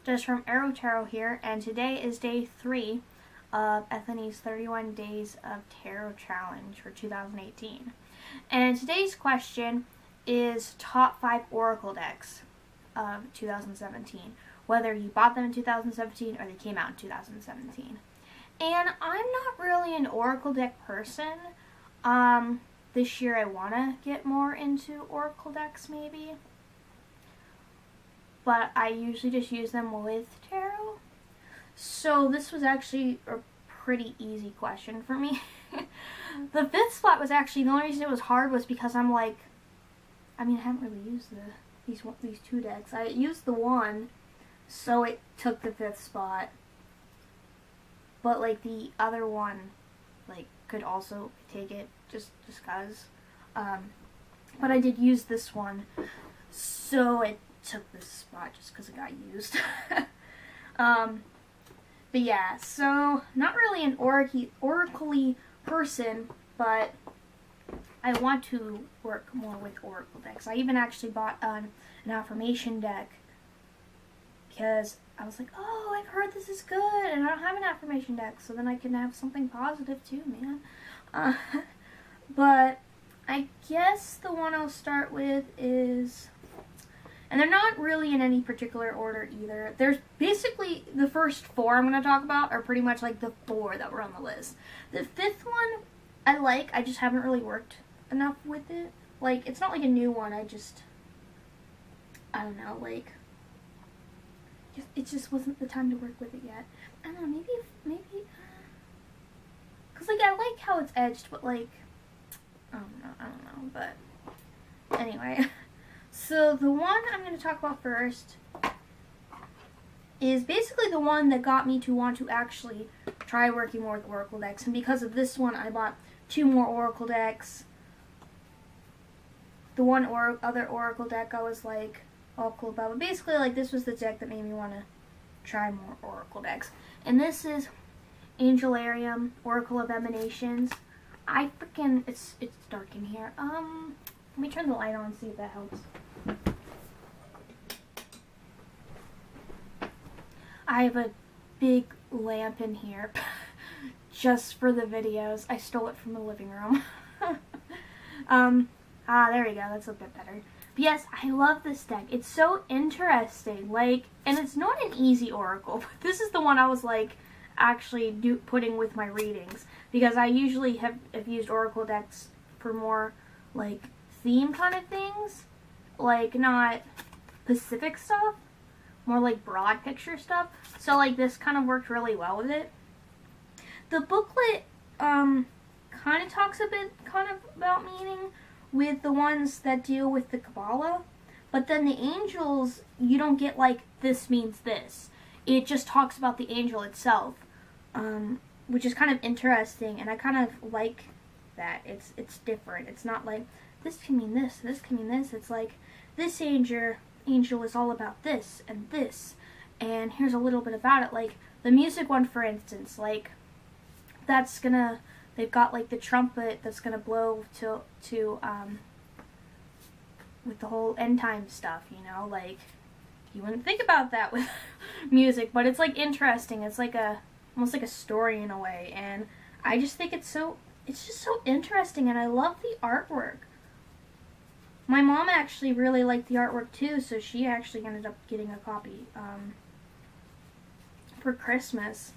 just from Aro-Tarot here, and today is day 3 of Ethony's 31 Days of Tarot Challenge for 2018. And today's question is top 5 Oracle decks of 2017, whether you bought them in 2017 or they came out in 2017. And I'm not really an Oracle deck person. This year I want to get more into Oracle decks maybe. But I usually just use them with tarot. So this was actually a pretty easy question for me. The 5th spot was actually, the only reason it was hard was because I'm like, I haven't really used these two decks. I used the one, so it took the 5th spot. But like the other one, like could also take it just cause. But I did use this one, so it took this spot just because it got used. But yeah, so not really an oracle-y person, but I want to work more with oracle decks. I even actually bought an affirmation deck because I was like, oh, I've heard this is good, and I don't have an affirmation deck, so then I can have something positive too, man. But I guess the one I'll start with is, and they're not really in any particular order either. There's basically the first 4 I'm going to talk about are pretty much like the 4 that were on the list. The 5th one I like, I just haven't really worked enough with it. Like, it's not like a new one, I don't know, like, it just wasn't the time to work with it yet. I don't know, maybe, because like, I like how it's edged, but like, I don't know, but anyway. So the one I'm going to talk about first is basically the one that got me to want to actually try working more with Oracle decks. And because of this one, I bought 2 more Oracle decks. The one other Oracle deck I was like all cool about. But basically, like, this was the deck that made me want to try more Oracle decks. And this is Angelalrium, Oracle of Emanations. It's dark in here. Let me turn the light on and see if that helps. I have a big lamp in here just for the videos. I stole it from the living room. There we go. That's a bit better. But yes, I love this deck. It's so interesting. Like, and it's not an easy oracle, but this is the one I was like actually putting with my readings, because I usually have used oracle decks for more like theme kind of things, like not specific stuff, more like broad picture stuff. So like this kind of worked really well with it. The booklet kind of talks a bit about meaning with the ones that deal with the Kabbalah, but then the angels, you don't get like this means this. It just talks about the angel itself, which is kind of interesting, and I kind of like that. It's different. It's not like this can mean this, this can mean this. It's like this angel is all about this, and here's a little bit about it. Like the music one, for instance, like they've got like the trumpet that's gonna blow to with the whole end time stuff, you know, like you wouldn't think about that with music, but it's like interesting. It's like almost like a story in a way, and I just think it's just so interesting, and I love the artwork. My mom actually really liked the artwork too, so she actually ended up getting a copy for Christmas.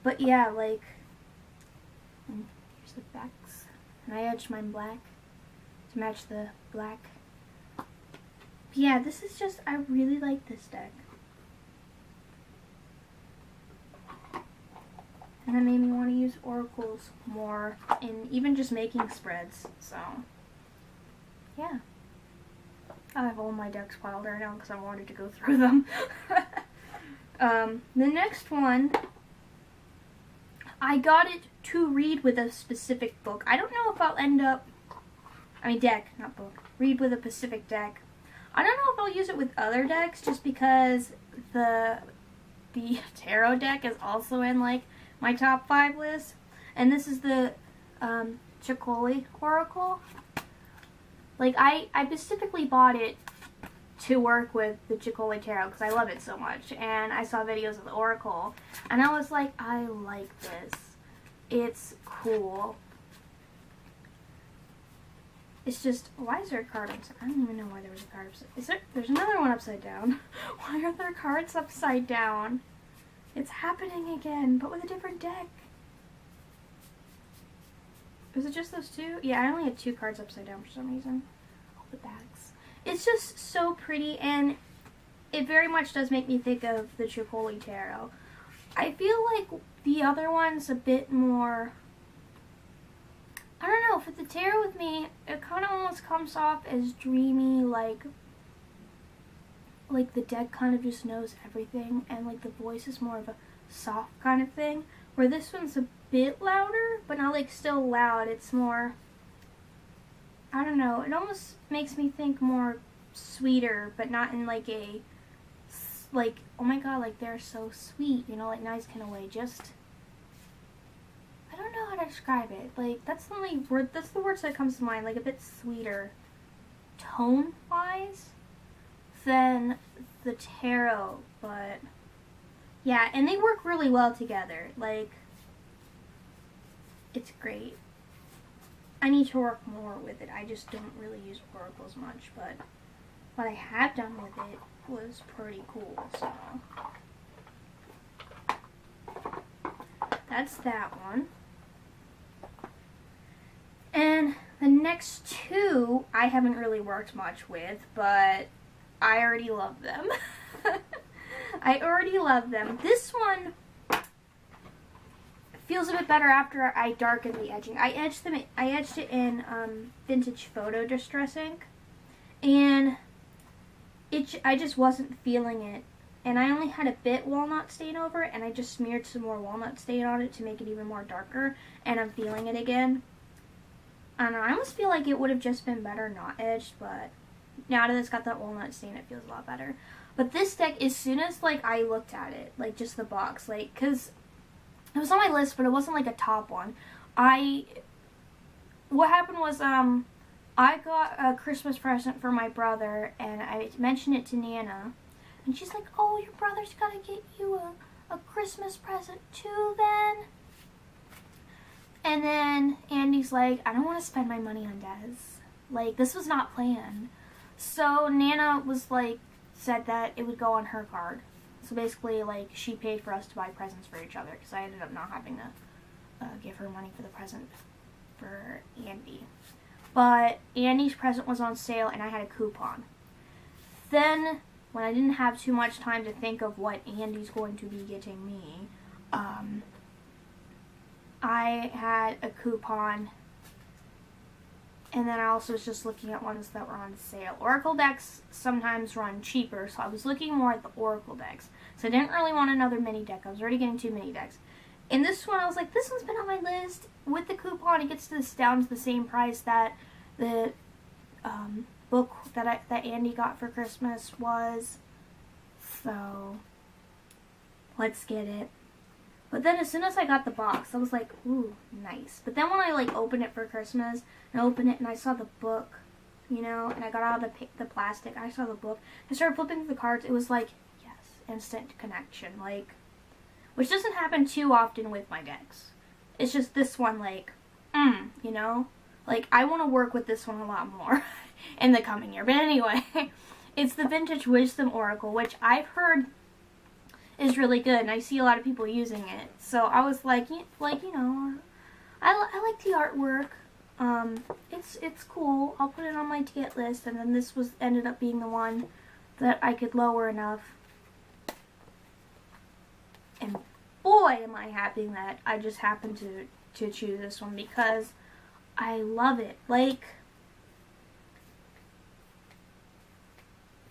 But yeah, like, here's the backs, and I edged mine black to match the black. But yeah, this is just, I really like this deck. And that made me want to use oracles more in even just making spreads. So, yeah. I have all my decks piled right now because I wanted to go through them. The next one, I got it to read with a specific book. I don't know if I'll end up, deck, not book. Read with a specific deck. I don't know if I'll use it with other decks just because the tarot deck is also in like my top 5 list, and this is the Ceccoli Oracle. Like, I specifically bought it to work with the Ceccoli Tarot because I love it so much. And I saw videos of the Oracle, and I was like, I like this. It's cool. It's just, why is there a card upside? I don't even know why there was a card upside. There's another one upside down. Why are there cards upside down? It's happening again, but with a different deck. Was it just those two? Yeah, I only had 2 cards upside down for some reason. Oh, the backs. It's just so pretty, and it very much does make me think of the Ceccoli Tarot. I feel like the other one's a bit more, I don't know, for the tarot with me, it kind of almost comes off as dreamy, like the deck kind of just knows everything, and like the voice is more of a soft kind of thing, where this one's a bit louder, but not like still loud. It's more, I don't know, it almost makes me think more sweeter, but not in like a, like, oh my god, like they're so sweet, you know, like nice kind of way, just, I don't know how to describe it. Like, that's the only word, that's the words that comes to mind, like a bit sweeter tone-wise than the tarot, but yeah, and they work really well together. Like, it's great. I need to work more with it. I just don't really use oracles much, but what I have done with it was pretty cool, so that's that one. And the next 2 I haven't really worked much with, but I already love them. I already love them. This one feels a bit better after I darken the edging. I edged it in vintage photo distress ink, and I just wasn't feeling it. And I only had a bit walnut stain over it, and I just smeared some more walnut stain on it to make it even more darker, and I'm feeling it again. I don't know, I almost feel like it would have just been better not edged, but now that it's got that walnut stain, it feels a lot better. But this deck, as soon as, like, I looked at it, like, just the box, like, because it was on my list, but it wasn't, like, a top one. What happened was, I got a Christmas present for my brother, and I mentioned it to Nana, and she's like, oh, your brother's gotta get you a Christmas present too, then? And then Andy's like, I don't want to spend my money on Des. Like, this was not planned. So Nana was like, said that it would go on her card. So basically, like, she paid for us to buy presents for each other, because I ended up not having to give her money for the present for Andy. But Andy's present was on sale, and I had a coupon. Then, when I didn't have too much time to think of what Andy's going to be getting me, I had a coupon, and then I also was just looking at ones that were on sale. Oracle decks sometimes run cheaper, so I was looking more at the Oracle decks. So I didn't really want another mini deck. I was already getting 2 mini decks. And this one, I was like, this one's been on my list. With the coupon, it gets this down to the same price that the book that Andy got for Christmas was. So, let's get it. But then as soon as I got the box, I was like, ooh, nice. But then when I, like, opened it for Christmas, and I opened it and I saw the book, you know, and I got out of the plastic, I saw the book, I started flipping through the cards, it was like, yes, instant connection, like, which doesn't happen too often with my decks. It's just this one, like, you know? Like, I want to work with this one a lot more in the coming year. But anyway, it's the Vintage Wisdom Oracle, which I've heard is really good, and I see a lot of people using it. So I was like, you know, I like the artwork. It's cool. I'll put it on my to get list, and then this ended up being the one that I could lower enough. And boy, am I happy that I just happened to choose this one, because I love it. Like,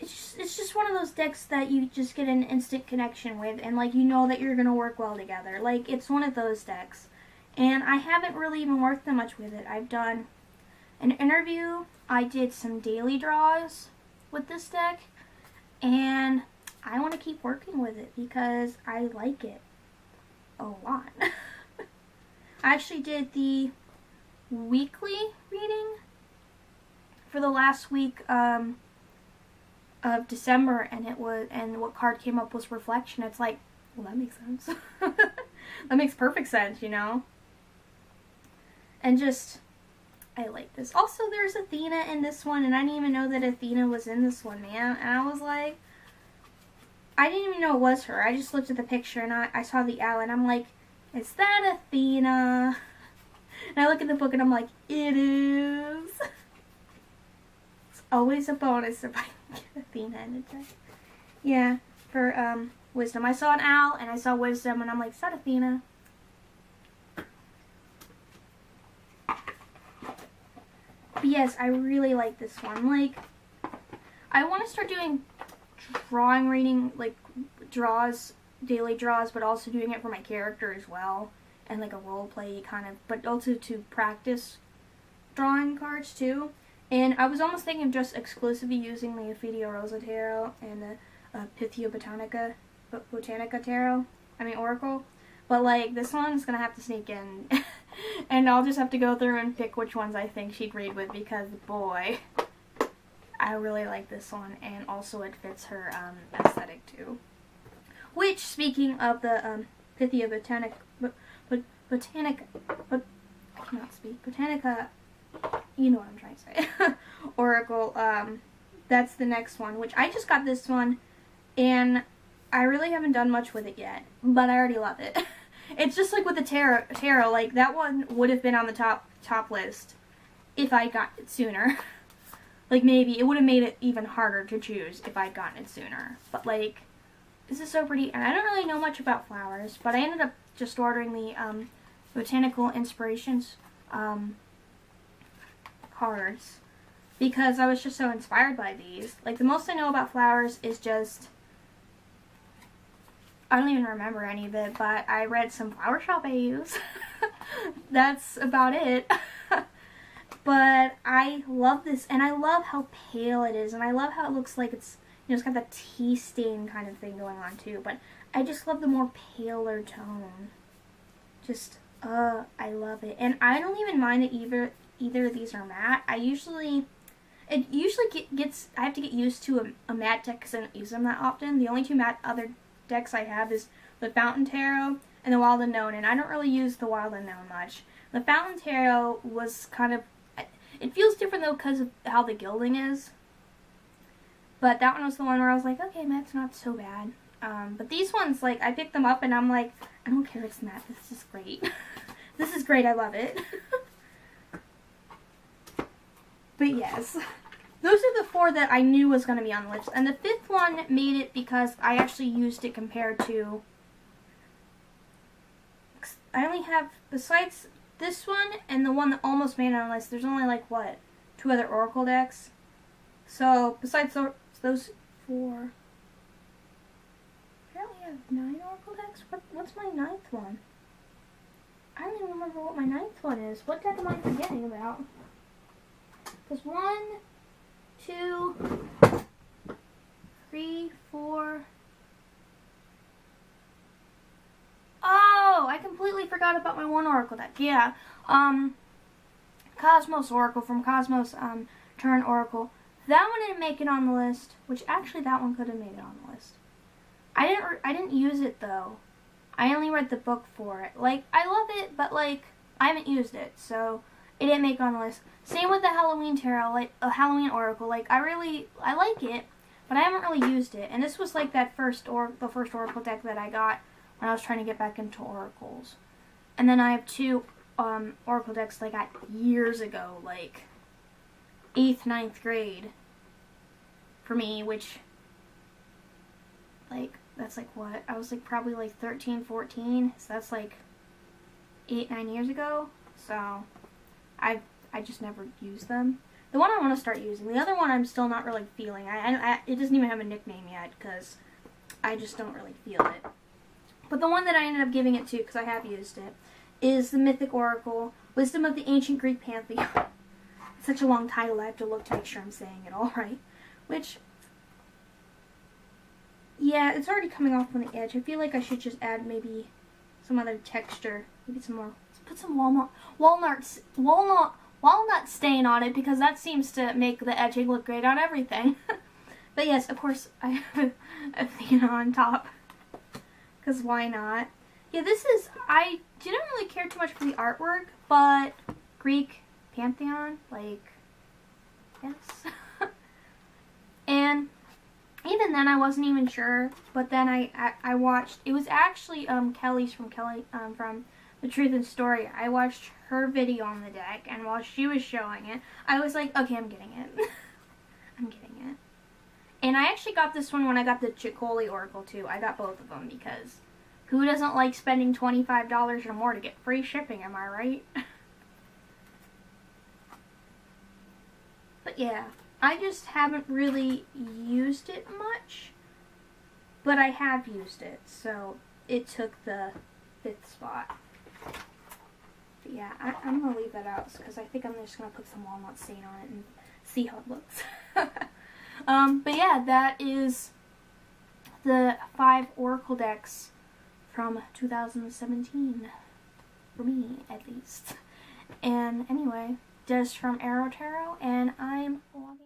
it's just one of those decks that you just get an instant connection with, and like, you know that you're gonna work well together. Like, it's one of those decks. And I haven't really even worked that much with it. I've done an interview, I did some daily draws with this deck, and I want to keep working with it because I like it a lot. I actually did the weekly reading for the last week of December, and what card came up was Reflection. It's like, well, that makes sense. That makes perfect sense, you know? And just, I like this. Also, there's Athena in this one, and I didn't even know that Athena was in this one, man. And I was like, I didn't even know it was her. I just looked at the picture, and I saw the owl, and I'm like, is that Athena? And I look at the book, and I'm like, it is. It's always a bonus if I can get Athena in a deck. Yeah, for Wisdom. I saw an owl, and I saw Wisdom, and I'm like, is that Athena? But yes, I really like this one. Like, I want to start doing drawing reading, like, draws, daily draws, but also doing it for my character as well. And, like, a role play kind of, but also to practice drawing cards, too. And I was almost thinking of just exclusively using the Pythia Rosa Tarot and the Pythia Botanica Tarot. Oracle. But, like, this one's gonna have to sneak in. And I'll just have to go through and pick which ones I think she'd read with, because, boy, I really like this one. And also it fits her aesthetic, too. Which, speaking of the Pythia Botanica, I cannot speak. Botanica, you know what I'm trying to say. Oracle, that's the next one, which I just got this one, and I really haven't done much with it yet, but I already love it. It's just like with the tarot, like, that one would have been on the top list if I got it sooner. Like, maybe it would have made it even harder to choose if I'd gotten it sooner. But, like, this is so pretty, and I don't really know much about flowers, but I ended up just ordering the Botanical Inspirations cards because I was just so inspired by these. Like, the most I know about flowers is just, I don't even remember any of it, but I read some flower shop AUs. That's about it. But I love this, and I love how pale it is, and I love how it looks like it's, you know, it's got that tea stain kind of thing going on too, but I just love the more paler tone. Just, I love it. And I don't even mind that either of these are matte. I usually have to get used to a matte deck because I don't use them that often. The only two matte other decks I have is the Fountain Tarot and the Wild Unknown, and I don't really use the Wild Unknown much. The Fountain Tarot was kind of, it feels different though because of how the gilding is. But that one was the one where I was like, okay, matte's not so bad. But these ones, like, I picked them up and I'm like, I don't care if it's matte, this is great. This is great, I love it. But yes, those are the four that I knew was going to be on the list. And the fifth one made it because I actually used it compared to, I only have, besides this one and the one that almost made it on the list, there's only like, what, 2 other Oracle decks? So, besides those 4, I only have 9 Oracle decks? What's my 9th one? I don't even remember what my 9th one is. What deck am I forgetting about? Because 1, 2, 3, 4... Oh, I completely forgot about my 1 Oracle deck. Yeah. Cosmos Oracle from Cosmos Turn Oracle. That one didn't make it on the list, which actually that one could have made it on the list. I didn't use it though. I only read the book for it. Like, I love it, but like, I haven't used it, so it didn't make it on the list. Same with the Halloween Tarot, like a Halloween Oracle. Like, I like it, but I haven't really used it. And this was like the first Oracle deck that I got when I was trying to get back into Oracles. And then I have 2 Oracle decks I got years ago, like 8th, 9th grade for me, which, like, that's like what? I was like probably like 13, 14, so that's like 8, 9 years ago. So I just never used them. The one I want to start using, the other one I'm still not really feeling. It doesn't even have a nickname yet because I just don't really feel it. But the one that I ended up giving it to, because I have used it, is the Mythic Oracle, Wisdom of the Ancient Greek Pantheon. It's such a long title, I have to look to make sure I'm saying it all right. Which, yeah, it's already coming off on the edge. I feel like I should just add maybe some other texture. Maybe some more, put some walnut stain on it, because that seems to make the edging look great on everything. But yes, of course, I have Athena on top. Because why not? Yeah, this is, I didn't really care too much for the artwork, but Greek Pantheon, like, yes. And even then I wasn't even sure, but then I watched, it was actually Kelly's from The Truth and Story. I watched her video on the deck, and while she was showing it, I was like, okay, I'm getting it. I'm getting it. And I actually got this one when I got the Ceccoli Oracle too. I got both of them because who doesn't like spending $25 or more to get free shipping, am I right? But yeah, I just haven't really used it much, but I have used it, so it took the 5th spot. But yeah, I'm going to leave that out because I think I'm just going to put some walnut stain on it and see how it looks. But yeah, that is the 5 Oracle decks from 2017, for me at least. And anyway, just from Aro-Tarot, and I'm logging